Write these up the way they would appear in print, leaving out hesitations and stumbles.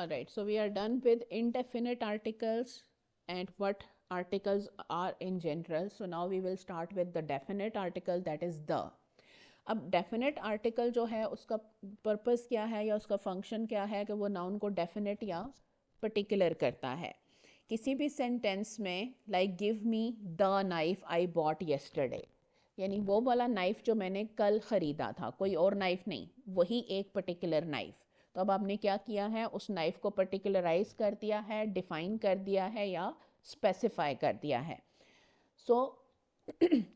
Alright, so we are done with indefinite articles and what articles are in general. So now we will start with the definite article, that is the. अब definite article जो है उसका purpose क्या है या उसका function क्या है कि वो नाउन को डेफिनेट या पर्टिकुलर करता है किसी भी सेंटेंस में, like give me the knife I bought yesterday, यानी वो वाला नाइफ जो मैंने कल ख़रीदा था, कोई और नाइफ नहीं, वही एक पर्टिकुलर नाइफ। तो अब आपने क्या किया है, उस नाइफ को पर्टिकुलराइज कर दिया है, डिफाइन कर दिया है या स्पेसिफाई कर दिया है। सो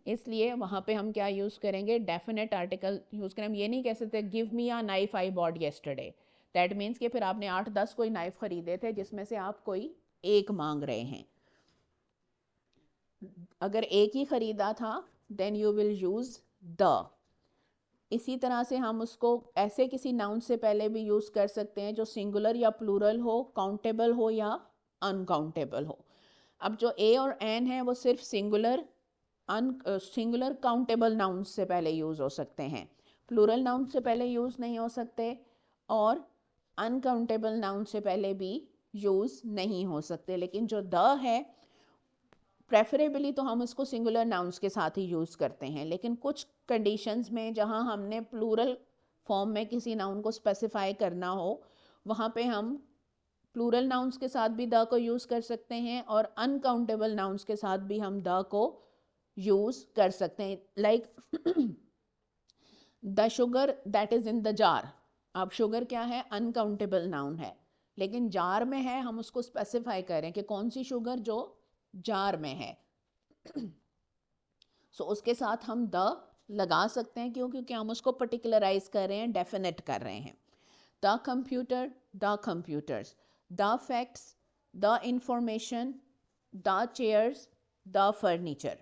इसलिए वहाँ पे हम क्या यूज़ करेंगे, डेफिनेट आर्टिकल यूज़ करें। हम ये नहीं कह सकते give me a knife I bought yesterday, that means कि फिर आपने 8-10 कोई नाइफ खरीदे थे जिसमें से आप कोई एक मांग रहे हैं। अगर एक ही खरीदा था then you will use the. इसी तरह से हम उसको ऐसे किसी नाउन से पहले भी यूज़ कर सकते हैं जो सिंगुलर या प्लूरल हो, काउंटेबल हो या अनकाउंटेबल हो। अब जो ए और एन है वो सिर्फ सिंगुलर सिंगुलर काउंटेबल नाउन से पहले यूज़ हो सकते हैं, प्लूरल नाउन से पहले यूज़ नहीं हो सकते, और अनकाउंटेबल नाउन से पहले भी यूज़ नहीं हो सकते। लेकिन जो द है, प्रेफरेबली तो हम इसको सिंगुलर नाउन्स के साथ ही यूज़ करते हैं, लेकिन कुछ कंडीशंस में जहाँ हमने प्लूरल फॉर्म में किसी नाउन को स्पेसिफाई करना हो, वहाँ पे हम प्लूरल नाउन्स के साथ भी द को यूज़ कर सकते हैं और अनकाउंटेबल नाउन्स के साथ भी हम द को यूज़ कर सकते हैं। Like the sugar that is in the jar. अब शुगर क्या है, अनकाउंटेबल नाउन है, लेकिन जार में है, हम उसको स्पेसिफाई करें कि कौन सी शुगर जो जार में है। सो उसके साथ हम द लगा सकते हैं, क्यों, क्योंकि हम उसको पर्टिकुलराइज कर रहे हैं, डेफिनेट कर रहे हैं। The computer, the computers, the facts, the information, the chairs, the furniture.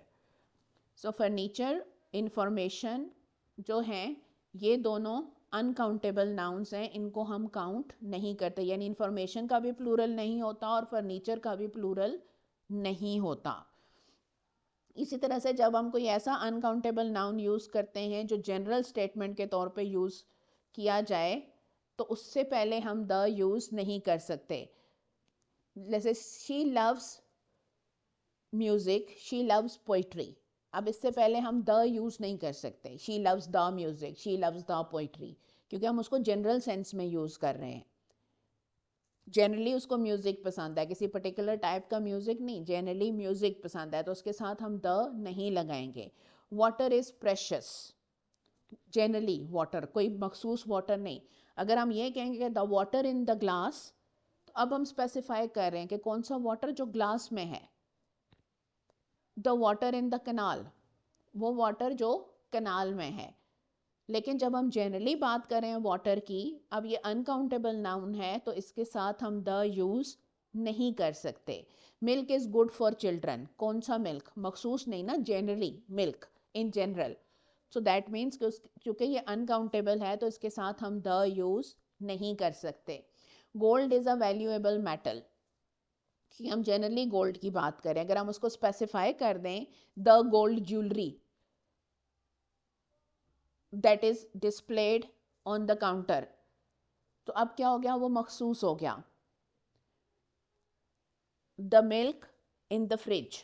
So furniture, information जो हैं ये दोनों अनकाउंटेबल नाउन्स हैं, इनको हम काउंट नहीं करते, यानी इंफॉर्मेशन का भी प्लूरल नहीं होता और फर्नीचर का भी प्लूरल नहीं होता। इसी तरह से जब हम कोई ऐसा अनकाउंटेबल नाउन यूज़ करते हैं जो जनरल स्टेटमेंट के तौर पे यूज़ किया जाए, तो उससे पहले हम द यूज़ नहीं कर सकते। जैसे she loves music, she loves poetry. अब इससे पहले हम द यूज़ नहीं कर सकते, she loves the music, she loves the poetry, क्योंकि हम उसको जनरल सेंस में यूज़ कर रहे हैं। जनरली उसको म्यूज़िक पसंद है, किसी पर्टिकुलर टाइप का म्यूज़िक नहीं, जनरली म्यूज़िक पसंद है, तो उसके साथ हम द नहीं लगाएंगे। Water is precious, generally water, कोई मखसूस वाटर नहीं। अगर हम ये कहेंगे कि the water in the glass, तो अब हम स्पेसिफाई कर रहे हैं कि कौन सा वाटर जो ग्लास में है। द वाटर इन द कनाल, वो वाटर जो कनाल में है। लेकिन जब हम जनरली बात कर रहे हैं वाटर की, अब ये अनकाउंटेबल नाउन है, तो इसके साथ हम द यूज़ नहीं कर सकते। Milk is good for children, कौन सा मिल्क, मखसूस नहीं ना, generally milk, in general. So that means कि क्योंकि ये अनकाउंटेबल है तो इसके साथ हम द यूज़ नहीं कर सकते। Gold is a valuable metal, कि हम जनरली गोल्ड की बात करें, अगर हम उसको स्पेसिफाई कर दें the gold jewellery that is displayed on the counter, तो अब क्या हो गया, वो मखसूस हो गया। The milk in the fridge,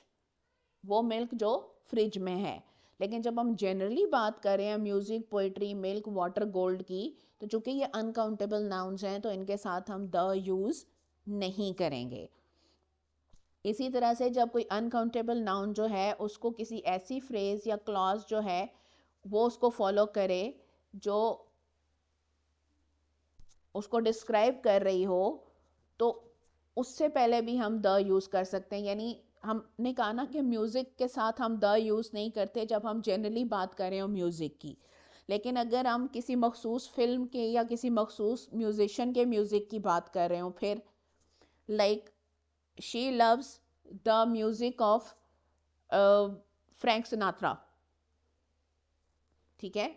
वो मिल्क जो फ्रिज में है। लेकिन जब हम जनरली बात कर रहे हैं music, poetry, milk, water, gold की, तो चूंकि ये अनकाउंटेबल नाउन्स हैं तो इनके साथ हम द यूज नहीं करेंगे। इसी तरह से जब कोई अनकाउंटेबल नाउन जो है उसको किसी ऐसी फ्रेज या क्लॉज जो है वो उसको फॉलो करे जो उसको डिस्क्राइब कर रही हो, तो उससे पहले भी हम द यूज़ कर सकते हैं। यानी हमने कहा ना कि म्यूज़िक के साथ हम द यूज़ नहीं करते जब हम जनरली बात कर रहे हो म्यूज़िक की, लेकिन अगर हम किसी मखसूस फिल्म के या किसी मखसूस म्यूज़िशन के म्यूज़िक की बात कर रहे हो, फिर like she loves the music of Frank Sinatra, ठीक है,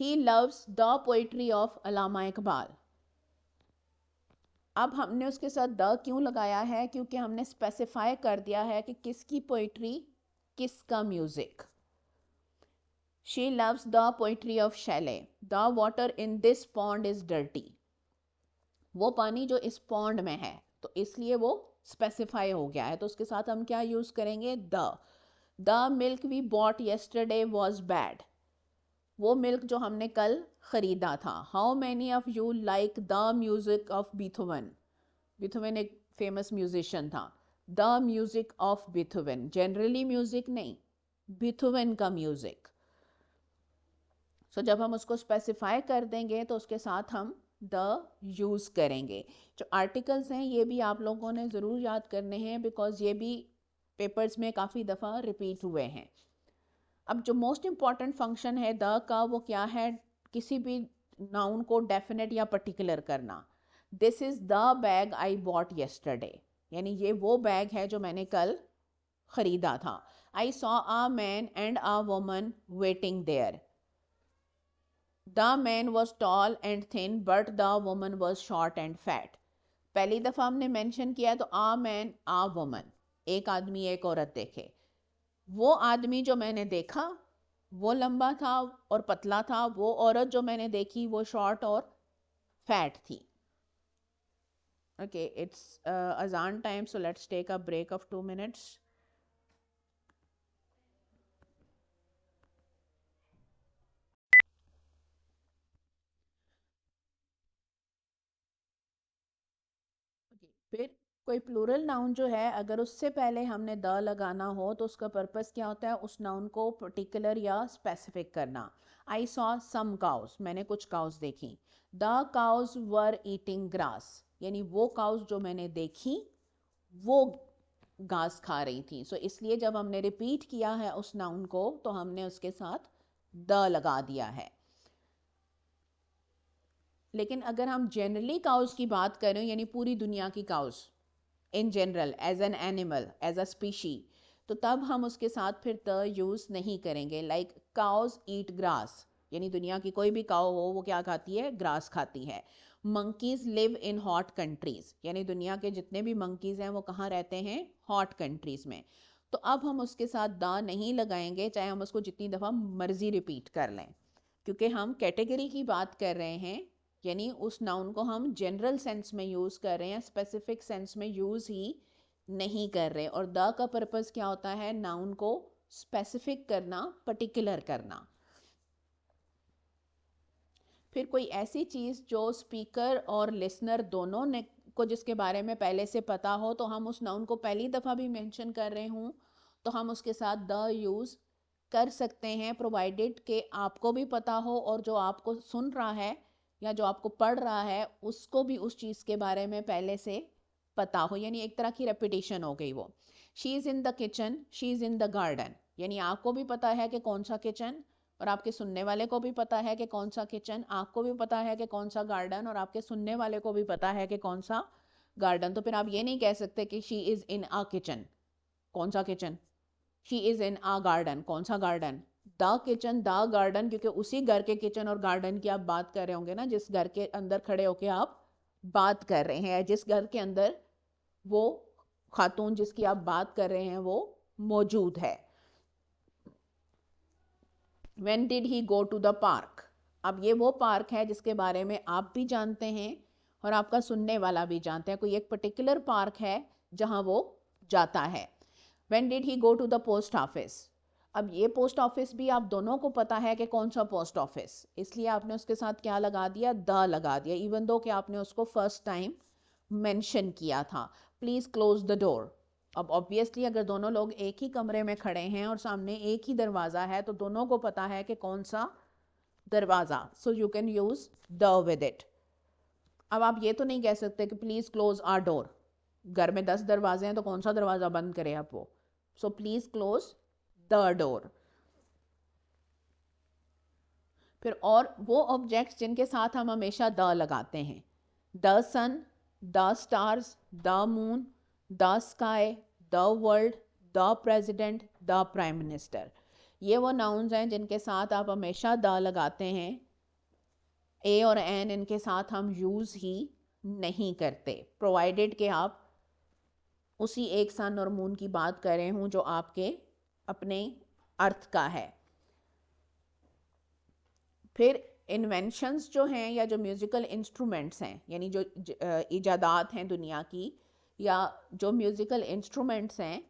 he loves the poetry of Allama Iqbal. अब हमने उसके साथ द क्यों लगाया है, क्योंकि हमने स्पेसिफाई कर दिया है कि किसकी पोइट्री, किसका music. She loves the poetry of Shelley, the water in this pond is dirty. वो पानी जो इस पॉन्ड में है, तो इसलिए वो स्पेसिफाई हो गया है। तो उसके साथ हम क्या यूज़ करेंगे, the milk we bought yesterday was bad. वो मिल्क जो हमने कल ख़रीदा था। How many of you like the music of Beethoven. Beethoven एक फेमस म्यूजिशियन था। The music of Beethoven, generally music नहीं, बीथोवन का म्यूज़िक। सो जब हम उसको स्पेसिफाई कर देंगे तो उसके साथ हम द यूज़ करेंगे। जो आर्टिकल्स हैं ये भी आप लोगों ने ज़रूर याद करने हैं, बिकॉज ये भी पेपर्स में काफ़ी दफ़ा रिपीट हुए हैं। अब जो मोस्ट इम्पॉर्टेंट फंक्शन है द का, वो क्या है, किसी भी नाउन को डेफिनेट या पर्टिकुलर करना। This is the bag I bought yesterday, यानी ये वो बैग है जो मैंने कल ख़रीदा था। I saw a man and a woman waiting there. The man was tall and thin but the woman was short and fat. पहली दफ़ा हमने मेंशन किया तो आ मैन आ वुमन, एक आदमी एक औरत देखे। वो आदमी जो मैंने देखा वो लंबा था और पतला था, वो औरत जो मैंने देखी वो शॉर्ट और फैट थी। Okay, it's azan time, so let's take a break of 2 minutes. फिर कोई प्लूरल नाउन जो है, अगर उससे पहले हमने द लगाना हो तो उसका पर्पस क्या होता है, उस नाउन को पर्टिकुलर या स्पेसिफिक करना। आई सॉ सम काउस, मैंने कुछ काउस देखी। The cows were eating grass, यानी वो काउस जो मैंने देखी वो घास खा रही थी। सो इसलिए जब हमने रिपीट किया है उस नाउन को तो हमने उसके साथ द लगा दिया है। लेकिन अगर हम जनरली काउस की बात करें, यानी पूरी दुनिया की cows in general, as an animal, as a species, तो तब हम उसके साथ फिर द यूज़ नहीं करेंगे। लाइक काउज ईट ग्रास, यानी दुनिया की कोई भी काउ हो वो क्या खाती है, ग्रास खाती है। Monkeys live in hot countries, यानी दुनिया के जितने भी मंकीज हैं वो कहाँ रहते हैं, हॉट कंट्रीज में। तो अब हम उसके साथ द नहीं लगाएंगे, चाहे हम उसको जितनी दफ़ा मर्जी रिपीट कर लें, क्योंकि हम कैटेगरी की बात कर रहे हैं, यानी उस नाउन को हम जनरल सेंस में यूज़ कर रहे हैं, स्पेसिफिक सेंस में यूज़ ही नहीं कर रहे। और द का पर्पस क्या होता है, नाउन को स्पेसिफिक करना, पर्टिकुलर करना। फिर कोई ऐसी चीज़ जो स्पीकर और लिसनर दोनों ने को जिसके बारे में पहले से पता हो, तो हम उस नाउन को पहली दफ़ा भी मेंशन कर रहे हूँ तो हम उसके साथ द यूज़ कर सकते हैं, प्रोवाइडेड कि आपको भी पता हो और जो आपको सुन रहा है या जो आपको पढ़ रहा है उसको भी उस चीज़ के बारे में पहले से पता हो, यानी एक तरह की रेपिटेशन हो गई वो। She is in the kitchen, she is in the garden, यानी आपको भी पता है कि कौन सा किचन और आपके सुनने वाले को भी पता है कि कौन सा किचन, आपको भी पता है कि कौन सा गार्डन और आपके सुनने वाले को भी पता है कि कौन सा गार्डन। तो फिर आप ये नहीं कह सकते कि she is in a kitchen, कौन सा kitchen, she is in a garden, कौन सा garden, the kitchen the garden, क्योंकि उसी घर के किचन और गार्डन की आप बात कर रहे होंगे ना, जिस घर के अंदर खड़े होके आप बात कर रहे हैं, जिस घर के अंदर वो खातून जिसकी आप बात कर रहे हैं वो मौजूद है। When did he go to the park? अब ये वो पार्क है जिसके बारे में आप भी जानते हैं और आपका सुनने वाला भी जानते हैं, कोई एक पर्टिकुलर पार्क है जहाँ वो जाता है। When did he go to the post office? अब ये पोस्ट ऑफिस भी आप दोनों को पता है कि कौन सा पोस्ट ऑफिस, इसलिए आपने उसके साथ क्या लगा दिया, द लगा दिया, इवन दो कि आपने उसको फर्स्ट टाइम मेंशन किया था। Please close the door. अब ऑब्वियसली अगर दोनों लोग एक ही कमरे में खड़े हैं और सामने एक ही दरवाज़ा है तो दोनों को पता है कि कौन सा दरवाज़ा, so you can use the with it. अब आप ये तो नहीं कह सकते कि प्लीज़ क्लोज आर डोर, घर में 10 दरवाजे हैं तो कौन सा दरवाज़ा बंद करें आप वो, so please close the door. फिर और वो ऑब्जेक्ट्स जिनके साथ हम हमेशा द लगाते हैं, the sun, the stars, the moon, the sky, the world, the president, the prime minister, ये वो नाउन्स हैं जिनके साथ आप हमेशा द लगाते हैं। ए और एन इनके साथ हम यूज़ ही नहीं करते, प्रोवाइडेड कि आप उसी एक सन और मून की बात कर रहे हूँ जो आपके अपने अर्थ का है। फिर इन्वेंशंस जो हैं या जो म्यूज़िकल इंस्ट्रूमेंट्स हैं, यानी जो इजादात हैं दुनिया की, या जो म्यूज़िकल इंस्ट्रूमेंट्स हैं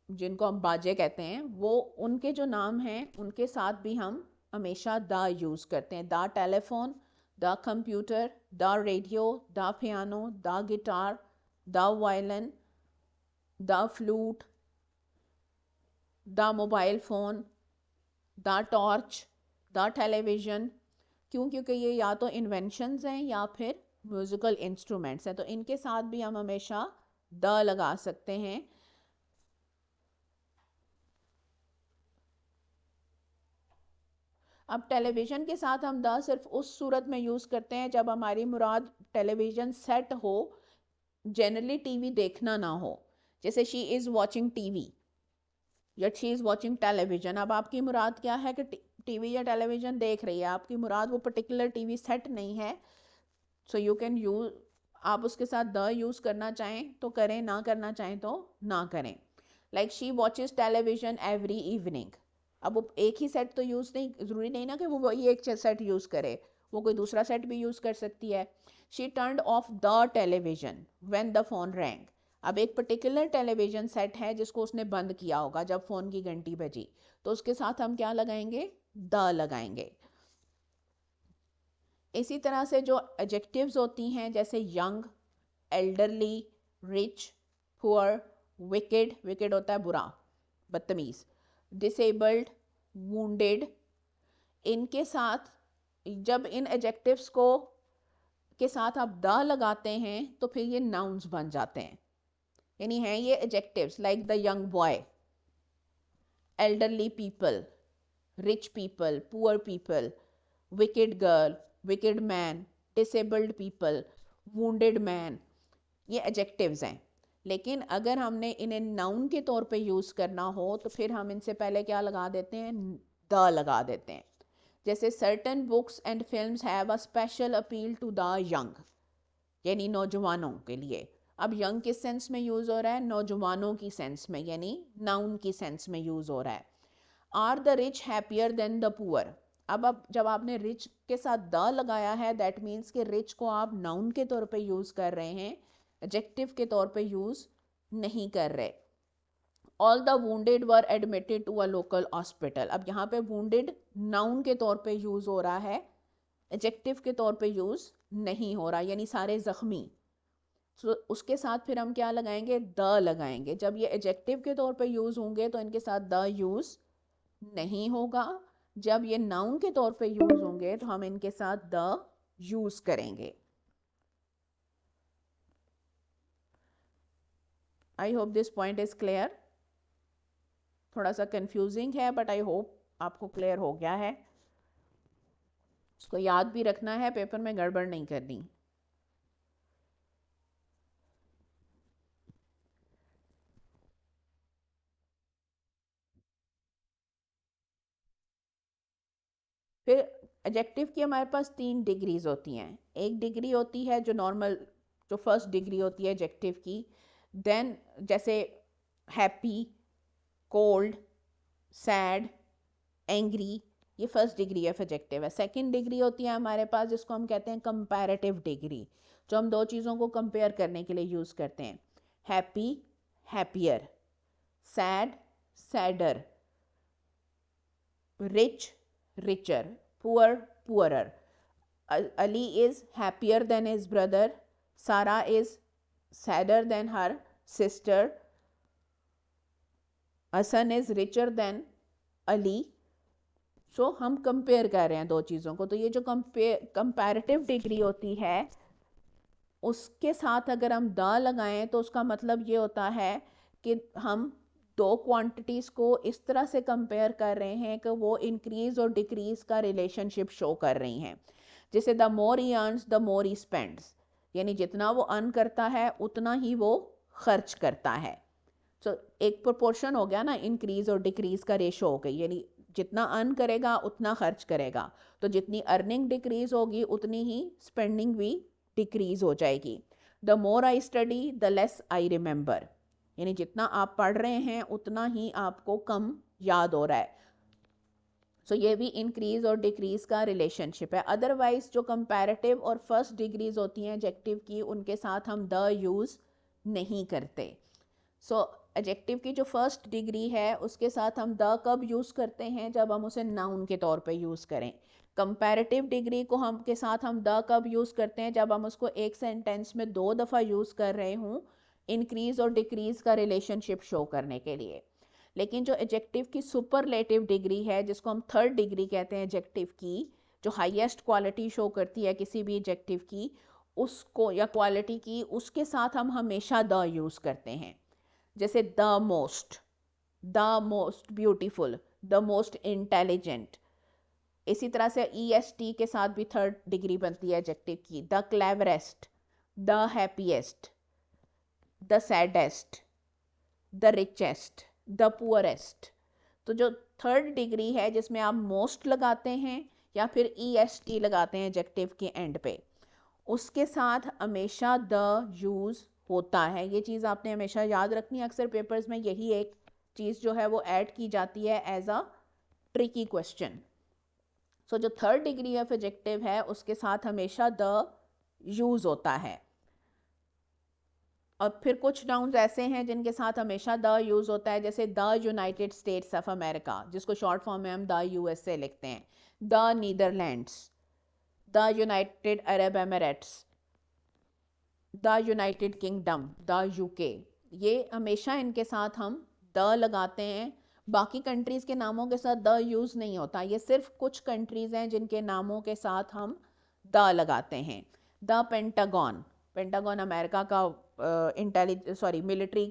जिनको हम बाजे कहते हैं, वो उनके जो नाम हैं उनके साथ भी हम हमेशा द यूज़ करते हैं। The telephone, the computer, the radio, the piano, the guitar, the violin, the flute, the mobile phone, the torch, the television. क्यों? क्योंकि ये या तो इन्वेंशंस हैं या फिर म्यूज़िकल इंस्ट्रूमेंट्स हैं, तो इनके साथ भी हम हमेशा द लगा सकते हैं। अब टेलीविज़न के साथ हम द सिर्फ उस सूरत में यूज़ करते हैं जब हमारी मुराद टेलीविज़न सेट हो, जनरली टीवी देखना ना हो। जैसे शी इज़ वॉचिंग टीवी या शी इज़ वॉचिंग टेलीविज़न। अब आपकी मुराद क्या है कि टीवी या टेलीविज़न देख रही है, आपकी मुराद वो पर्टिकुलर टीवी सेट नहीं है, सो यू कैन यूज़, आप उसके साथ द यूज़ करना चाहें तो करें, ना करना चाहें तो ना करें। Like she watches television every evening. अब वो एक ही सेट तो यूज़ नहीं, ज़रूरी नहीं ना कि वो वही एक सेट यूज़ करे, वो कोई दूसरा सेट भी यूज़ कर सकती है। She turned of the television when the phone wrong. अब एक पर्टिकुलर टेलीविज़न सेट है जिसको उसने बंद किया होगा जब फ़ोन की घंटी बजी, तो उसके साथ हम क्या लगाएंगे? द लगाएंगे। इसी तरह से जो एडजेक्टिव्स होती हैं, जैसे young, elderly, rich, poor, wicked, wicked होता है बुरा, बदतमीज़, डिसेबल्ड, वूंडेड, इनके साथ जब इन एडजेक्टिव्स को के साथ आप द लगाते हैं तो फिर ये नाउन्स बन जाते हैं, यानी हैं ये adjectives. Like the young boy, elderly people, rich people, poor people, wicked girl, wicked man, disabled people, wounded man, ये एडजेक्टिव्स हैं। लेकिन अगर हमने इन्हें नाउन के तौर पे यूज़ करना हो तो फिर हम इनसे पहले क्या लगा देते हैं? द लगा देते हैं। जैसे certain books and films have a special appeal to the young, यानी नौजवानों के लिए। अब यंग किस सेंस में यूज़ हो रहा है? नौजवानों की सेंस में, यानी नाउन की सेंस में यूज़ हो रहा है। Are the rich happier than the poor. अब जब आपने रिच के साथ द लगाया है, दैट मीन्स कि रिच को आप नाउन के तौर पे यूज़ कर रहे हैं, एडजेक्टिव के तौर पे यूज़ नहीं कर रहे। All the wounded were admitted to a local hospital. अब यहाँ पे वुंडेड नाउन के तौर पे यूज़ हो रहा है, एडजेक्टिव के तौर पे यूज़ नहीं हो रहा, यानी सारे ज़ख्मी। तो उसके साथ फिर हम क्या लगाएंगे? द लगाएंगे। जब ये एडजेक्टिव के तौर पे यूज़ होंगे तो इनके साथ द यूज़ नहीं होगा। जब ये नाउन के तौर पे यूज़ होंगे तो हम इनके साथ द यूज़ करेंगे। आई hope this point is clear. थोड़ा सा कंफ्यूजिंग है बट आई होप आपको क्लियर हो गया है। इसको याद भी रखना है, पेपर में गड़बड़ नहीं करनी। फिर एडजेक्टिव की हमारे पास 3 डिग्रीज होती हैं। एक डिग्री होती है जो नॉर्मल, जो फर्स्ट डिग्री होती है एडजेक्टिव की। देन जैसे हैप्पी, कोल्ड, सैड, एंग्री, ये फर्स्ट डिग्री ऑफ एडजेक्टिव है। सेकंड डिग्री होती है हमारे पास जिसको हम कहते हैं कंपैरेटिव डिग्री, जो हम दो चीज़ों को कंपेयर करने के लिए यूज़ करते हैं। Happy, happier, sad, sadder, rich, richer, poor, poorer. Ali is happier than his brother. Sarah is sadder than her sister. Hasan is richer than Ali. सो हम कंपेयर कर रहे हैं दो चीज़ों को। तो ये जो कंपैरेटिव डिग्री होती है उसके साथ अगर हम द लगाएं तो उसका मतलब ये होता है कि हम दो क्वांटिटीज़ को इस तरह से कंपेयर कर रहे हैं कि वो इंक्रीज़ और डिक्रीज़ का रिलेशनशिप शो कर रही हैं। जैसे the more he earns the more he spends, यानी जितना वो अर्न करता है उतना ही वो खर्च करता है। तो एक प्रोपोर्शन हो गया ना, इंक्रीज़ और डिक्रीज़ का रेशो हो गई, यानी जितना अर्न करेगा उतना खर्च करेगा। तो जितनी अर्निंग डिक्रीज़ होगी उतनी ही स्पेंडिंग भी डिक्रीज़ हो जाएगी। The more I study the less I remember, यानी जितना आप पढ़ रहे हैं उतना ही आपको कम याद हो रहा है। सो ये भी इंक्रीज और डिक्रीज का रिलेशनशिप है। अदरवाइज जो कंपैरेटिव और फर्स्ट डिग्रीज होती हैं एडजेक्टिव की, उनके साथ हम द यूज़ नहीं करते। सो एडजेक्टिव की जो फर्स्ट डिग्री है उसके साथ हम द कब यूज़ करते हैं, जब हम उसे नाउन के तौर पे यूज़ करें। कंपैरेटिव डिग्री को हम के साथ हम द कब यूज़ करते हैं, जब हम उसको एक सेंटेंस में 2 दफ़ा यूज़ कर रहे हों इंक्रीज और डिक्रीज का रिलेशनशिप शो करने के लिए। लेकिन जो एडजेक्टिव की सुपरलेटिव डिग्री है, जिसको हम थर्ड डिग्री कहते हैं एडजेक्टिव की, जो हाईएस्ट क्वालिटी शो करती है किसी भी एडजेक्टिव की, उसको या क्वालिटी की, उसके साथ हम हमेशा द यूज़ करते हैं। जैसे the most beautiful, the most intelligent. इसी तरह से EST के साथ भी थर्ड डिग्री बनती है एडजेक्टिव की। The cleverest, the happiest, the saddest, the richest, the poorest. तो जो थर्ड डिग्री है जिसमें आप मोस्ट लगाते हैं या फिर EST लगाते हैं एडजेक्टिव के एंड पे, उसके साथ हमेशा द यूज़ होता है। ये चीज़ आपने हमेशा याद रखनी है। अक्सर पेपर्स में यही एक चीज़ जो है वो ऐड की जाती है एज अ ट्रिकी क्वेश्चन। सो जो थर्ड डिग्री ऑफ एडजेक्टिव है उसके साथ हमेशा द यूज़ होता है। और फिर कुछ नाउन्स ऐसे हैं जिनके साथ हमेशा द यूज़ होता है, जैसे the United States of America, जिसको शॉर्ट फॉर्म में हम द USA लिखते हैं। The Netherlands, the United Arab Emirates, the United kingdom, the UK। ये हमेशा इनके साथ हम द लगाते हैं। बाकी कंट्रीज़ के नामों के साथ द यूज़ नहीं होता। ये सिर्फ कुछ कंट्रीज़ हैं जिनके नामों के साथ हम द लगाते हैं। द पेंटागन, पेंटागन अमेरिका का मिलिट्री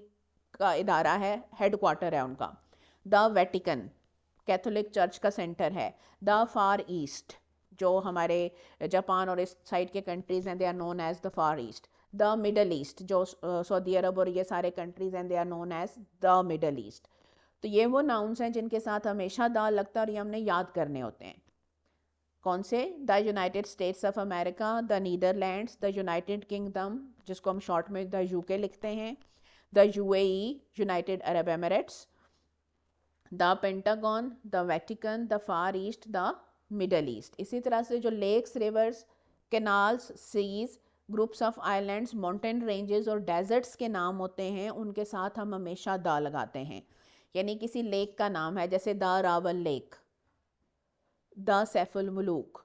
का इदारा है, हेडक्वार्टर है उनका। द वेटिकन, कैथोलिक चर्च का सेंटर है। द फार ईस्ट, जो हमारे जापान और इस साइड के कंट्रीज़ हैं, they are known as the Far East. The Middle East, जो सऊदी अरब और ये सारे कंट्रीज़ हैं, they are known as the Middle East. तो ये वो नाउन्स हैं जिनके साथ हमेशा द लगता है और ये हमने याद करने होते हैं। कौन से? The United States of America, the Netherlands, the United Kingdom, जिसको हम शॉर्ट में द UK लिखते हैं, the UAE, United Arab Emirates, the Pentagon, the Vatican, the Far East, the Middle East. इसी तरह से जो lakes, rivers, canals, seas, groups of islands, mountain ranges और डेजर्ट्स के नाम होते हैं, उनके साथ हम हमेशा द लगाते हैं। यानी किसी लेक का नाम है, जैसे the Rawal lake, the Saiful Muluk.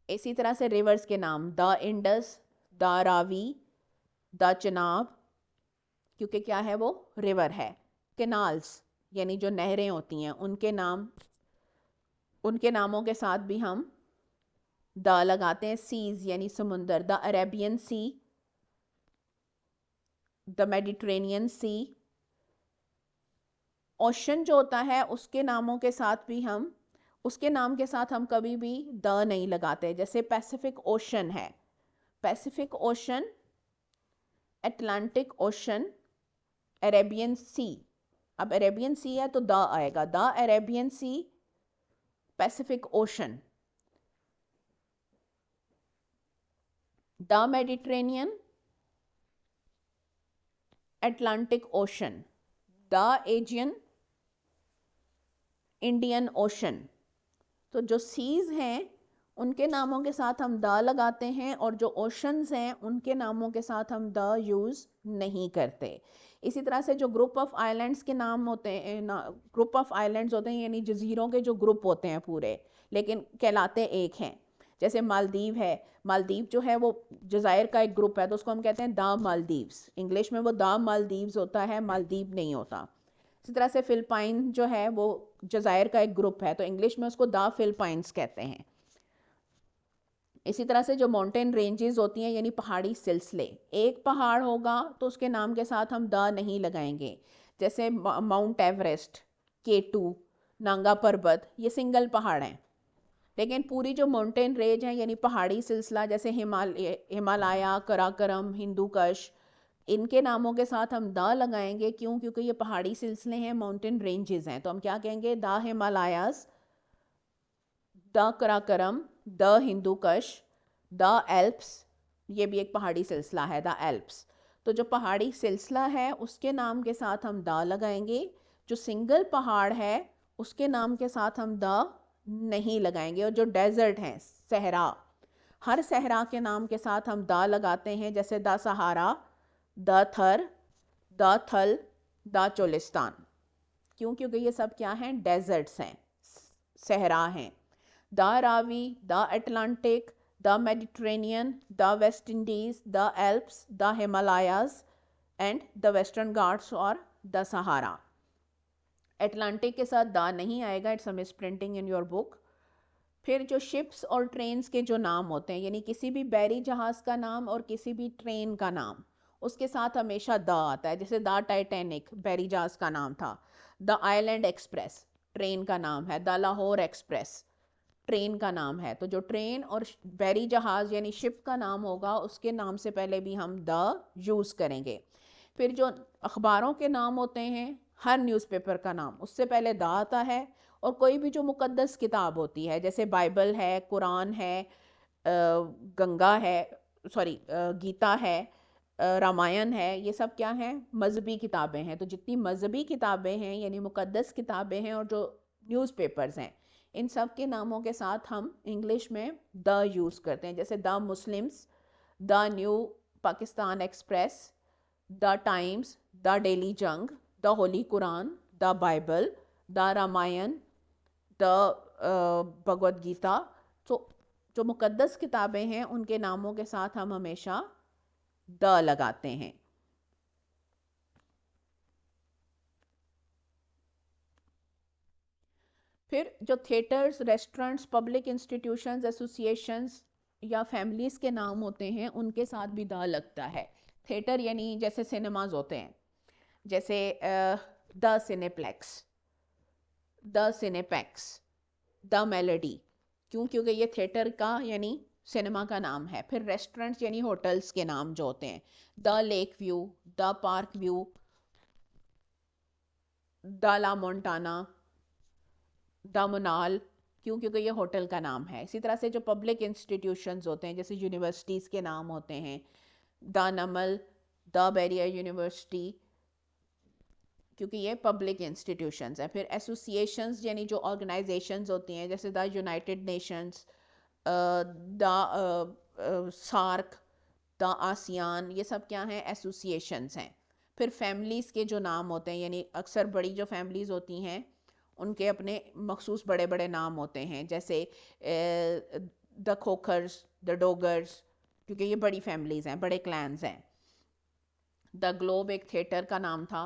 इसी तरह से रिवर्स के नाम, the Indus, the Ravi, the Chenab, क्योंकि क्या है वो रिवर है। कैनाल्स यानी जो नहरें होती हैं, उनके नाम, उनके नामों के साथ भी हम द लगाते हैं। सीज यानी समुंदर, the Arabian Sea, the Mediterranean Sea. Ocean जो होता है उसके नामों के साथ भी हम, उसके नाम के साथ हम कभी भी द नहीं लगाते। जैसे पैसिफिक ओशन है, Pacific Ocean, Atlantic Ocean, Arabian Sea. अब अरेबियन सी है तो द आएगा, the Arabian Sea, Pacific Ocean, the Mediterranean, Atlantic Ocean, the Aegean, Indian Ocean. तो जो सीज हैं उनके नामों के साथ हम द लगाते हैं और जो ओशंस हैं उनके नामों के साथ हम द यूज़ नहीं करते। इसी तरह से जो ग्रुप ऑफ आइलैंड्स के नाम होते हैं, ग्रुप ऑफ आइलैंड्स होते हैं यानी जजीरों के जो ग्रुप होते हैं पूरे, लेकिन कहलाते एक हैं। जैसे मालदीव है, मालदीव जो है वो जज़ायर का एक ग्रुप है, तो उसको हम कहते हैं द मालदीव्स। इंग्लिश में वो द मालदीव्स होता है, मालदीव नहीं होता। इसी तरह से फिलिपाइन जो है वो जज़ायर का एक ग्रुप है, तो इंग्लिश में उसको द फिलिपाइंस कहते हैं। इसी तरह से जो माउंटेन रेंजेस होती हैं यानी पहाड़ी सिलसिले, एक पहाड़ होगा तो उसके नाम के साथ हम द नहीं लगाएंगे। जैसे माउंट एवरेस्ट, K2, नांगा पर्वत, ये सिंगल पहाड़ हैं। लेकिन पूरी जो माउंटेन रेंज है यानी पहाड़ी सिलसिला, जैसे हिमालय, कराकरम, हिंदू कश, इनके नामों के साथ हम द लगाएंगे। क्यों? क्योंकि ये पहाड़ी सिलसिले हैं, माउंटेन रेंजेस हैं। तो हम क्या कहेंगे? The Himalayas, the Karakoram, the Hindu कश, द एल्प्स, ये भी एक पहाड़ी सिलसिला है, द एल्प्स। तो जो पहाड़ी सिलसिला है उसके नाम के साथ हम द लगाएंगे। जो सिंगल पहाड़ है उसके नाम के साथ हम द नहीं लगाएंगे, और जो डेजर्ट हैं, सहरा, हर सहरा के नाम के साथ हम द लगाते हैं, जैसे द सहारा, द थर, द थल, द चोलिस्तान। क्यों? क्योंकि ये सब क्या हैं? डेजर्ट्स हैं, सहरा हैं। The Ravi, the Atlantic, the Mediterranean, the West Indies, the Alps, the Himalayas and the western Ghats और द सहारा। अटलांटिक के साथ द नहीं आएगा, it's a miss printing in your book. फिर जो शिप्स और ट्रेन्स के जो नाम होते हैं, यानी किसी भी बैरी जहाज़ का नाम और किसी भी ट्रेन का नाम, उसके साथ हमेशा द आता है। जैसे द टाइटैनिक बैरी जहाज़ का नाम था, द आइलैंड एक्सप्रेस ट्रेन का नाम है, द लाहौर एक्सप्रेस ट्रेन का नाम है। तो जो ट्रेन और बैरी जहाज़ यानी शिप का नाम होगा, उसके नाम से पहले भी हम द यूज़ करेंगे। फिर जो अखबारों के नाम होते हैं, हर न्यूज़पेपर का नाम, उससे पहले द आता है। और कोई भी जो मुक़द्दस किताब होती है, जैसे बाइबल है, कुरान है, गंगा है, सॉरी गीता है, रामायण है, ये सब क्या हैं? मजहबी किताबें हैं। तो जितनी मजहबी किताबें हैं यानी मुक़द्दस किताबें हैं, और जो न्यूज़पेपर्स हैं, इन सब के नामों के साथ हम इंग्लिश में द यूज़ करते हैं। जैसे the Muslims, the New Pakistan Express, the Times, the Daily Jang, the Holy Quran, the Bible, the Ramayan, the Bhagavad Gita. तो जो मुक़द्दस किताबें हैं उनके नामों के साथ हम हमेशा द लगाते हैं। फिर जो theatres, restaurants, public institutions, associations या फैमिलीज़ के नाम होते हैं, उनके साथ भी द लगता है। थिएटर यानी जैसे सिनेमाज होते हैं, जैसे the Cineplex, the Cinepax, the Melody. क्यों? क्योंकि ये थिएटर का यानी सिनेमा का नाम है। फिर रेस्टोरेंट्स यानी होटल्स के नाम जो होते हैं, the Lake View, the Park View, the La Montana, the Monal. क्यों? क्योंकि ये होटल का नाम है। इसी तरह से जो पब्लिक इंस्टीट्यूशंस होते हैं, जैसे यूनिवर्सिटीज़ के नाम होते हैं, the Namal, the barrier university, क्योंकि ये पब्लिक इंस्टीट्यूशंस हैं। फिर एसोसिएशंस यानी जो ऑर्गेनाइजेशंस होती हैं, जैसे the United Nations, the SAARC, the ASEAN, ये सब क्या हैं? एसोसिएशंस हैं। फिर फैमिलीज़ के जो नाम होते हैं, यानी अक्सर बड़ी जो फैमिलीज़ होती हैं उनके अपने मखसूस बड़े बड़े नाम होते हैं, जैसे द खोखर्स, द डोगर्स, क्योंकि ये बड़ी फैमिलीज़ हैं, बड़े क्लैंस हैं। द ग्लोब एक थिएटर का नाम था,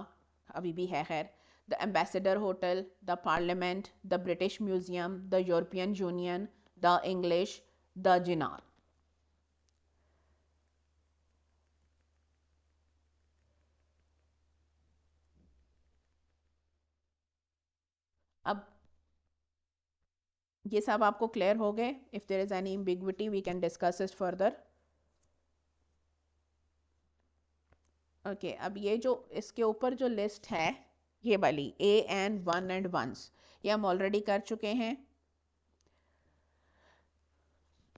अभी भी है खैर। The Ambassador Hotel, the Parliament, the British Museum, the European Union, the English, the जिनार। अब ये सब आपको क्लियर हो गए? If there is any ambiguity we can discuss it further. Okay, अब ये जो इसके ऊपर जो लिस्ट है, ये वाली a and one and once, ये हम ऑलरेडी कर चुके हैं।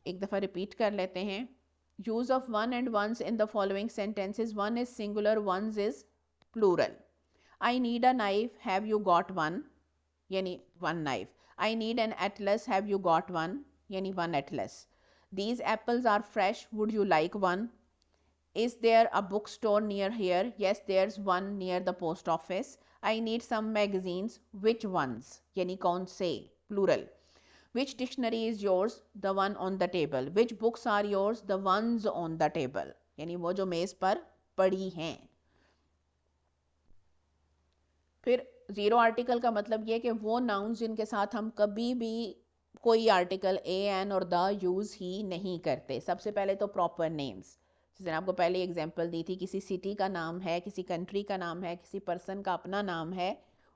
एक दफ़ा रिपीट कर लेते हैं। Use of one and ones in the following sentences, one is singular, ones is plural. I need a knife, have you got one, यानी one knife. I need an atlas, have you got one, यानी one atlas. These apples are fresh, would you like one. Is there a bookstore near here? Yes, there's one near the post office. I need some magazines. Which ones? यानी कौन से? Plural. Which dictionary is yours? The one on the table. Which books are yours? The ones on the table. यानी वो जो मेज़ पर पड़ी हैं। फिर ज़ीरो आर्टिकल का मतलब ये कि वो नाउन्स जिनके साथ हम कभी भी कोई आर्टिकल ए एन और द यूज़ ही नहीं करते। सबसे पहले तो प्रॉपर नेम्स, जैसे आपको पहले एग्जांपल दी थी, किसी सिटी का नाम है, किसी कंट्री का नाम है, किसी पर्सन का अपना नाम है,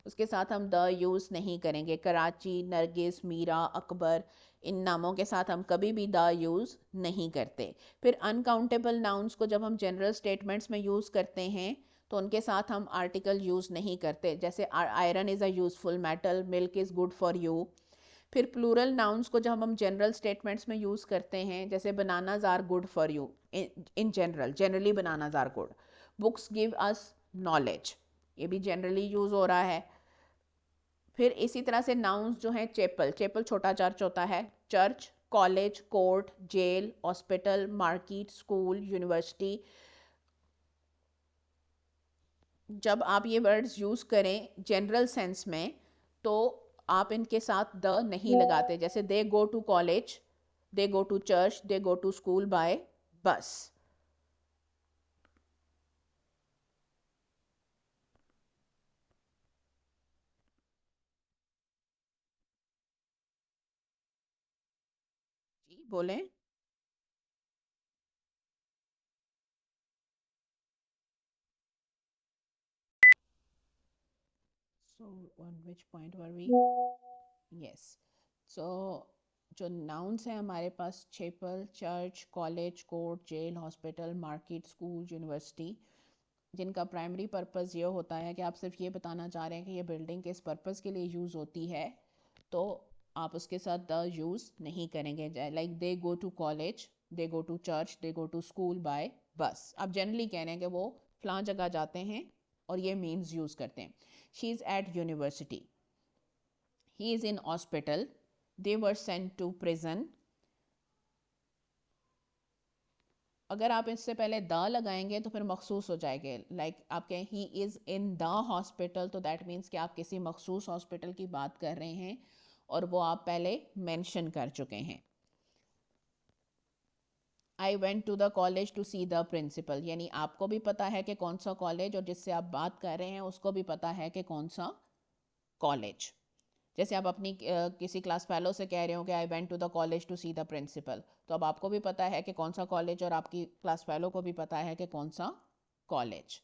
उसके साथ हम द यूज़ नहीं करेंगे। कराची, नरगिस, मीरा, अकबर, इन नामों के साथ हम कभी भी द यूज़ नहीं करते। फिर अनकाउंटेबल नाउन्स को जब हम जनरल स्टेटमेंट्स में यूज़ करते हैं तो उनके साथ हम आर्टिकल यूज़ नहीं करते, जैसे iron is a useful metal, milk is good for you. फिर प्लूरल नाउन्स को जब हम जनरल स्टेटमेंट्स में यूज़ करते हैं, जैसे bananas are good for you, in general, generally bananas are good. Books give us knowledge, ये भी जनरली यूज़ हो रहा है। फिर इसी तरह से नाउन्स जो हैं, चैपल, चैपल छोटा चर्च होता है, church, college, court, jail, hospital, market, school, university. जब आप ये वर्ड्स यूज़ करें जनरल सेंस में तो आप इनके साथ द नहीं लगाते, जैसे they go to college, they go to church, they go to school by bus. जी बोलें। So on which point were we? Yes. So जो नाउन्स हैं हमारे पास, chapel, church, college, court, jail, hospital, market, school, university, जिनका primary purpose ये होता है कि आप सिर्फ ये बताना चाह रहे हैं कि ये बिल्डिंग किस पर्पस के लिए यूज़ होती है, तो आप उसके साथ द यूज़ नहीं करेंगे। Like they go to college, they go to church, they go to school by bus. आप जनरली कह रहे हैं कि वो फलां जगह जाते हैं और ये मीन्स यूज़ करते हैं। She is at university, he is in hospital, they were sent to prison। अगर आप इससे पहले द लगाएंगे तो फिर मखसूस हो जाएंगे, लाइक आप कहें he is in the hospital, तो दैट मीन्स कि आप किसी मखसूस हॉस्पिटल की बात कर रहे हैं और वो आप पहले मेंशन कर चुके हैं। I went to the college to see the principal, यानी आपको भी पता है कि कौन सा कॉलेज, और जिससे आप बात कर रहे हैं उसको भी पता है कि कौन सा कॉलेज। जैसे आप अपनी किसी क्लास फेलो से कह रहे हो कि I went to the college to see the principal, तो अब आपको भी पता है कि कौन सा कॉलेज और आपकी क्लास फेलो को भी पता है कि कौन सा कॉलेज।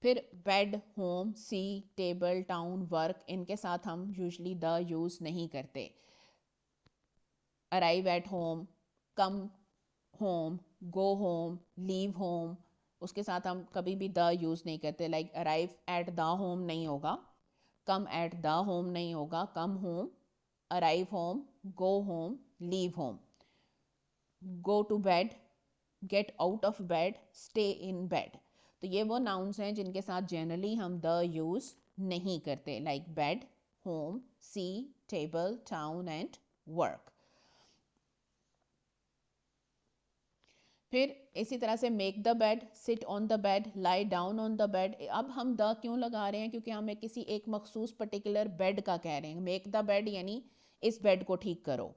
फिर bed, home, sea, table, town, work, इनके साथ हम यूजली द यूज़ नहीं करते। Arrive at home, come home, go home, leave home, उसके साथ हम कभी भी द यूज़ नहीं करते। Like arrive at the home नहीं होगा, कम एट द होम नहीं होगा, come home, arrive home, go home, leave home. Go to bed, get out of bed, stay in bed. तो ये वो नाउन्स हैं जिनके साथ जनरली हम द यूज़ नहीं करते, like bed, home, sea, table, town and work. फिर इसी तरह से make the bed, sit on the bed, lie down on the bed. अब हम द क्यों लगा रहे हैं? क्योंकि हमें किसी एक मखसूस पर्टिकुलर बेड का कह रहे हैं। मेक द बेड यानी इस बेड को ठीक करो,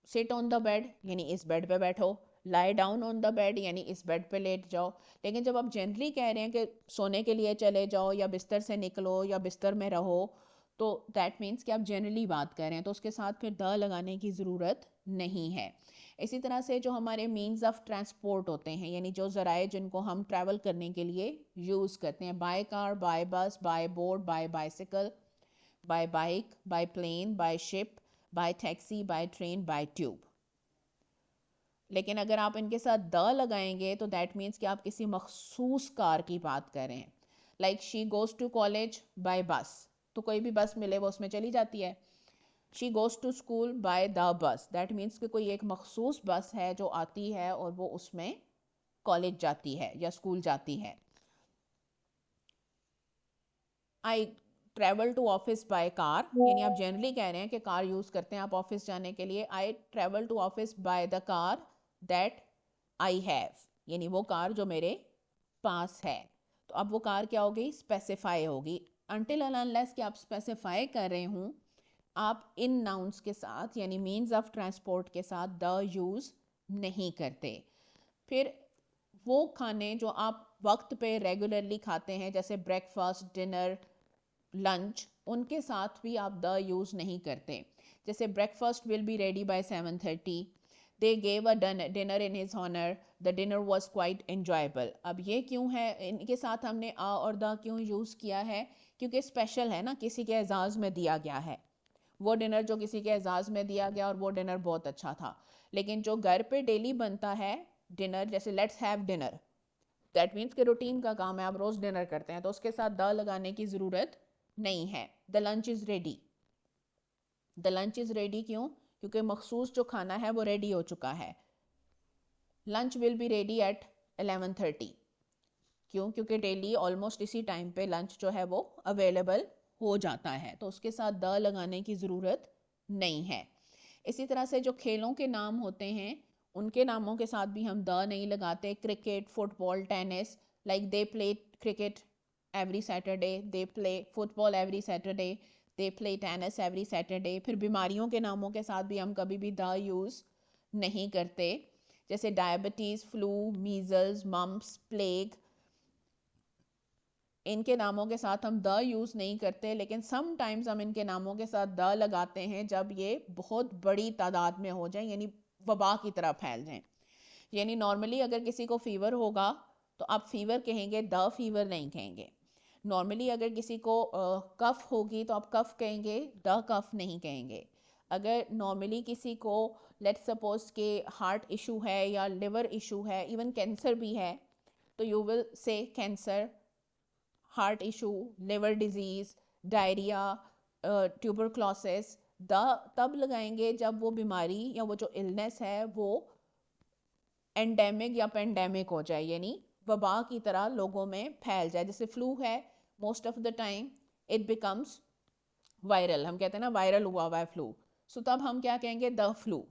सिट ऑन द बेड यानी इस बेड पे बैठो, लाई डाउन ऑन द बेड यानी इस बेड पे लेट जाओ। लेकिन जब आप जनरली कह रहे हैं कि सोने के लिए चले जाओ या बिस्तर से निकलो या बिस्तर में रहो, तो दैट मीन्स कि आप जनरली बात कर रहे हैं, तो उसके साथ फिर द लगाने की ज़रूरत नहीं है। इसी तरह से जो हमारे मीन्स ऑफ ट्रांसपोर्ट होते हैं, यानी जो ज़राए जिनको हम ट्रैवल करने के लिए यूज़ करते हैं, by car, by bus, by boat, by bicycle, by bike, by plane, by ship, by taxi, by train, by tube. लेकिन अगर आप इनके साथ द लगाएंगे तो दैट मीन्स कि आप किसी मखसूस कार की बात कर रहे हैं। Like she goes to college by bus, तो कोई भी बस मिले वो उसमें चली जाती है। She goes to school by the bus, that means कि कोई एक मखसूस बस है जो आती है और वो उसमें कॉलेज जाती है या स्कूल जाती है। I travel to office by car, यानी आप जनरली कह रहे हैं कि कार यूज़ करते हैं आप ऑफिस जाने के लिए। I travel to office by the car that I have, यानी वो कार जो मेरे पास है। तो अब वो कार क्या होगी? स्पेसिफाई होगी। अनटिल एंड अनलेस कि आप स्पेसिफाई कर रहे हूँ, आप इन नाउन्स के साथ यानी मीन्स ऑफ ट्रांसपोर्ट के साथ द यूज़ नहीं करते। फिर वो खाने जो आप वक्त पे रेगुलरली खाते हैं, जैसे ब्रेकफास्ट, डिनर, लंच, उनके साथ भी आप द यूज़ नहीं करते। जैसे breakfast will be ready by 7:30, they gave a dinner in his honour, the dinner was quite enjoyable. अब ये क्यों है, इनके साथ हमने आ और द क्यों यूज़ किया है? क्योंकि स्पेशल है ना, किसी के एजाज़ में दिया गया है वो डिनर, जो किसी के एजाज़ में दिया गया और वो डिनर बहुत अच्छा था। लेकिन जो घर पे डेली बनता है डिनर, जैसे let's have dinner, that means कि रूटीन का काम है, आप रोज़ डिनर करते हैं, तो उसके साथ द लगाने की ज़रूरत नहीं है। The lunch is ready, the lunch is ready क्यों? क्योंकि मखसूस जो खाना है वो रेडी हो चुका है। Lunch will be ready eight 11:30, क्यों? क्योंकि डेली ऑलमोस्ट इसी टाइम पे लंच जो है वो अवेलेबल हो जाता है, तो उसके साथ द लगाने की ज़रूरत नहीं है। इसी तरह से जो खेलों के नाम होते हैं उनके नामों के साथ भी हम द नहीं लगाते। Cricket, football, tennis, like they play cricket every Saturday, they play football every Saturday, they play tennis every Saturday. फिर बीमारियों के नामों के साथ भी हम कभी भी द यूज़ नहीं करते, जैसे diabetes, flu, measles, mumps, plague, इनके नामों के साथ हम द यूज़ नहीं करते, लेकिन समटाइम्स हम इनके नामों के साथ द लगाते हैं जब ये बहुत बड़ी तादाद में हो जाए, यानी वबा की तरह फैल जाएं। यानी नॉर्मली अगर किसी को फीवर होगा तो आप फीवर कहेंगे, द फीवर नहीं कहेंगे। नॉर्मली अगर किसी को कफ होगी तो आप कफ कहेंगे, द कफ नहीं कहेंगे। अगर नॉर्मली किसी को लेट्स सपोज के हार्ट इशू है या लिवर इशू है, इवन कैंसर भी है, तो you will say cancer, heart issue, liver disease, diarrhoea, tuberculosis. The तब लगाएंगे जब वो बीमारी या वो जो इलनेस है वो एंडेमिक या पेंडेमिक हो जाए, यानी वबा की तरह लोगों में फैल जाए। जैसे फ्लू है, most of the time it becomes viral, हम कहते हैं ना वायरल हुआ हुआ है फ्लू, सो तब हम क्या कहेंगे, द फ्लू।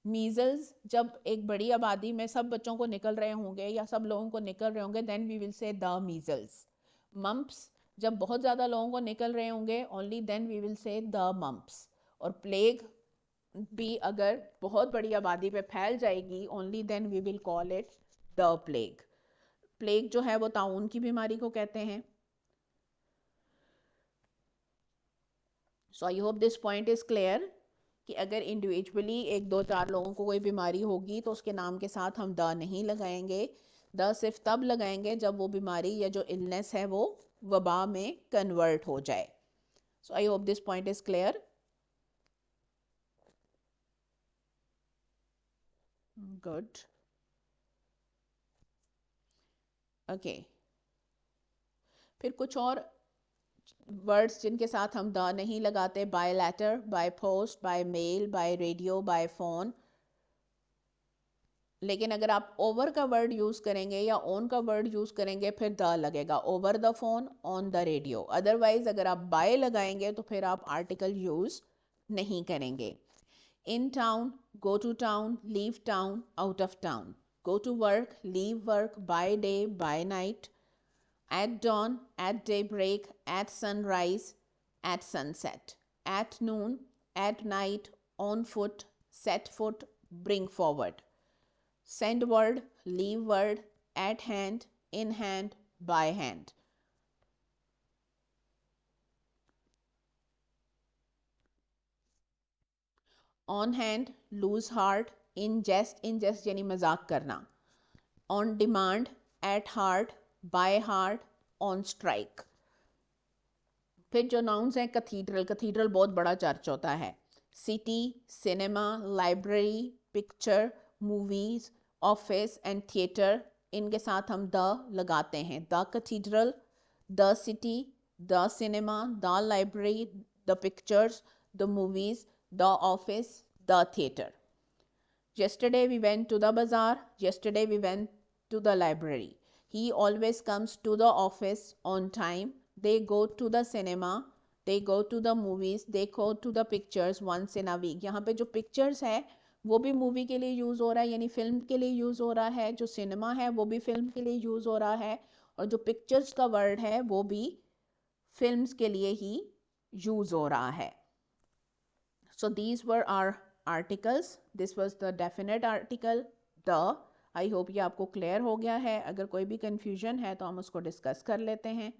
मीजल्स जब एक बड़ी आबादी में सब बच्चों को निकल रहे होंगे या सब लोगों को निकल रहे होंगे, then we will say the measles. Mumps जब बहुत ज़्यादा लोगों को निकल रहे होंगे, only then we will say the mumps. और प्लेग भी अगर बहुत बड़ी आबादी पे फैल जाएगी, only then we will call it the plague. Plague जो है वो ताउन की बीमारी को कहते हैं। So I hope this point is clear कि अगर इंडिविजुअली एक दो चार लोगों को कोई बीमारी होगी तो उसके नाम के साथ हम द नहीं लगाएंगे। द सिर्फ तब लगाएंगे जब वो बीमारी या जो इलनेस है वो वबा में कन्वर्ट हो जाए। So I hope this point is clear. Good, okay. फिर कुछ और वर्ड्स जिनके साथ हम द नहीं लगाते, by letter, by post, by mail, by radio, by phone. लेकिन अगर आप ओवर का वर्ड यूज़ करेंगे या ऑन का वर्ड यूज़ करेंगे फिर द लगेगा, over the phone, on the radio. Otherwise अगर आप बाय लगाएंगे तो फिर आप आर्टिकल यूज़ नहीं करेंगे। In town, go to town, leave town, out of town. Go to work, leave work, by day, by night, at dawn, at daybreak, at sunrise, at sunset, at noon, at night, on foot, set foot, bring forward. Send word, leave word, at hand, in hand, by hand. On hand, lose heart, in jest यानी मजाक करना। On demand, at heart, by heart, on strike. फिर जो nouns हैं, cathedral, cathedral बहुत बड़ा church होता है। City, cinema, library, picture, movies, office and theatre, इनके साथ हम द लगाते हैं। The cathedral, the city, the cinema, the library, the pictures, the movies, the office, the theatre. Yesterday we went to the bazaar, yesterday we went to the library. He always comes to the office on time. They go to the cinema, they go to the movies, they go to the pictures once in a week. यहाँ पे जो pictures है वो भी movie के लिए use हो रहा है, यानी फिल्म के लिए यूज़ हो रहा है। जो सिनेमा है वो भी फिल्म के लिए यूज़ हो रहा है, और जो पिक्चर्स का वर्ड है वो भी फिल्म्स के लिए ही यूज़ हो रहा है। So these were our articles. This was the definite article the. I hope ये आपको क्लियर हो गया है। अगर कोई भी कंफ्यूजन है तो हम उसको डिस्कस कर लेते हैं।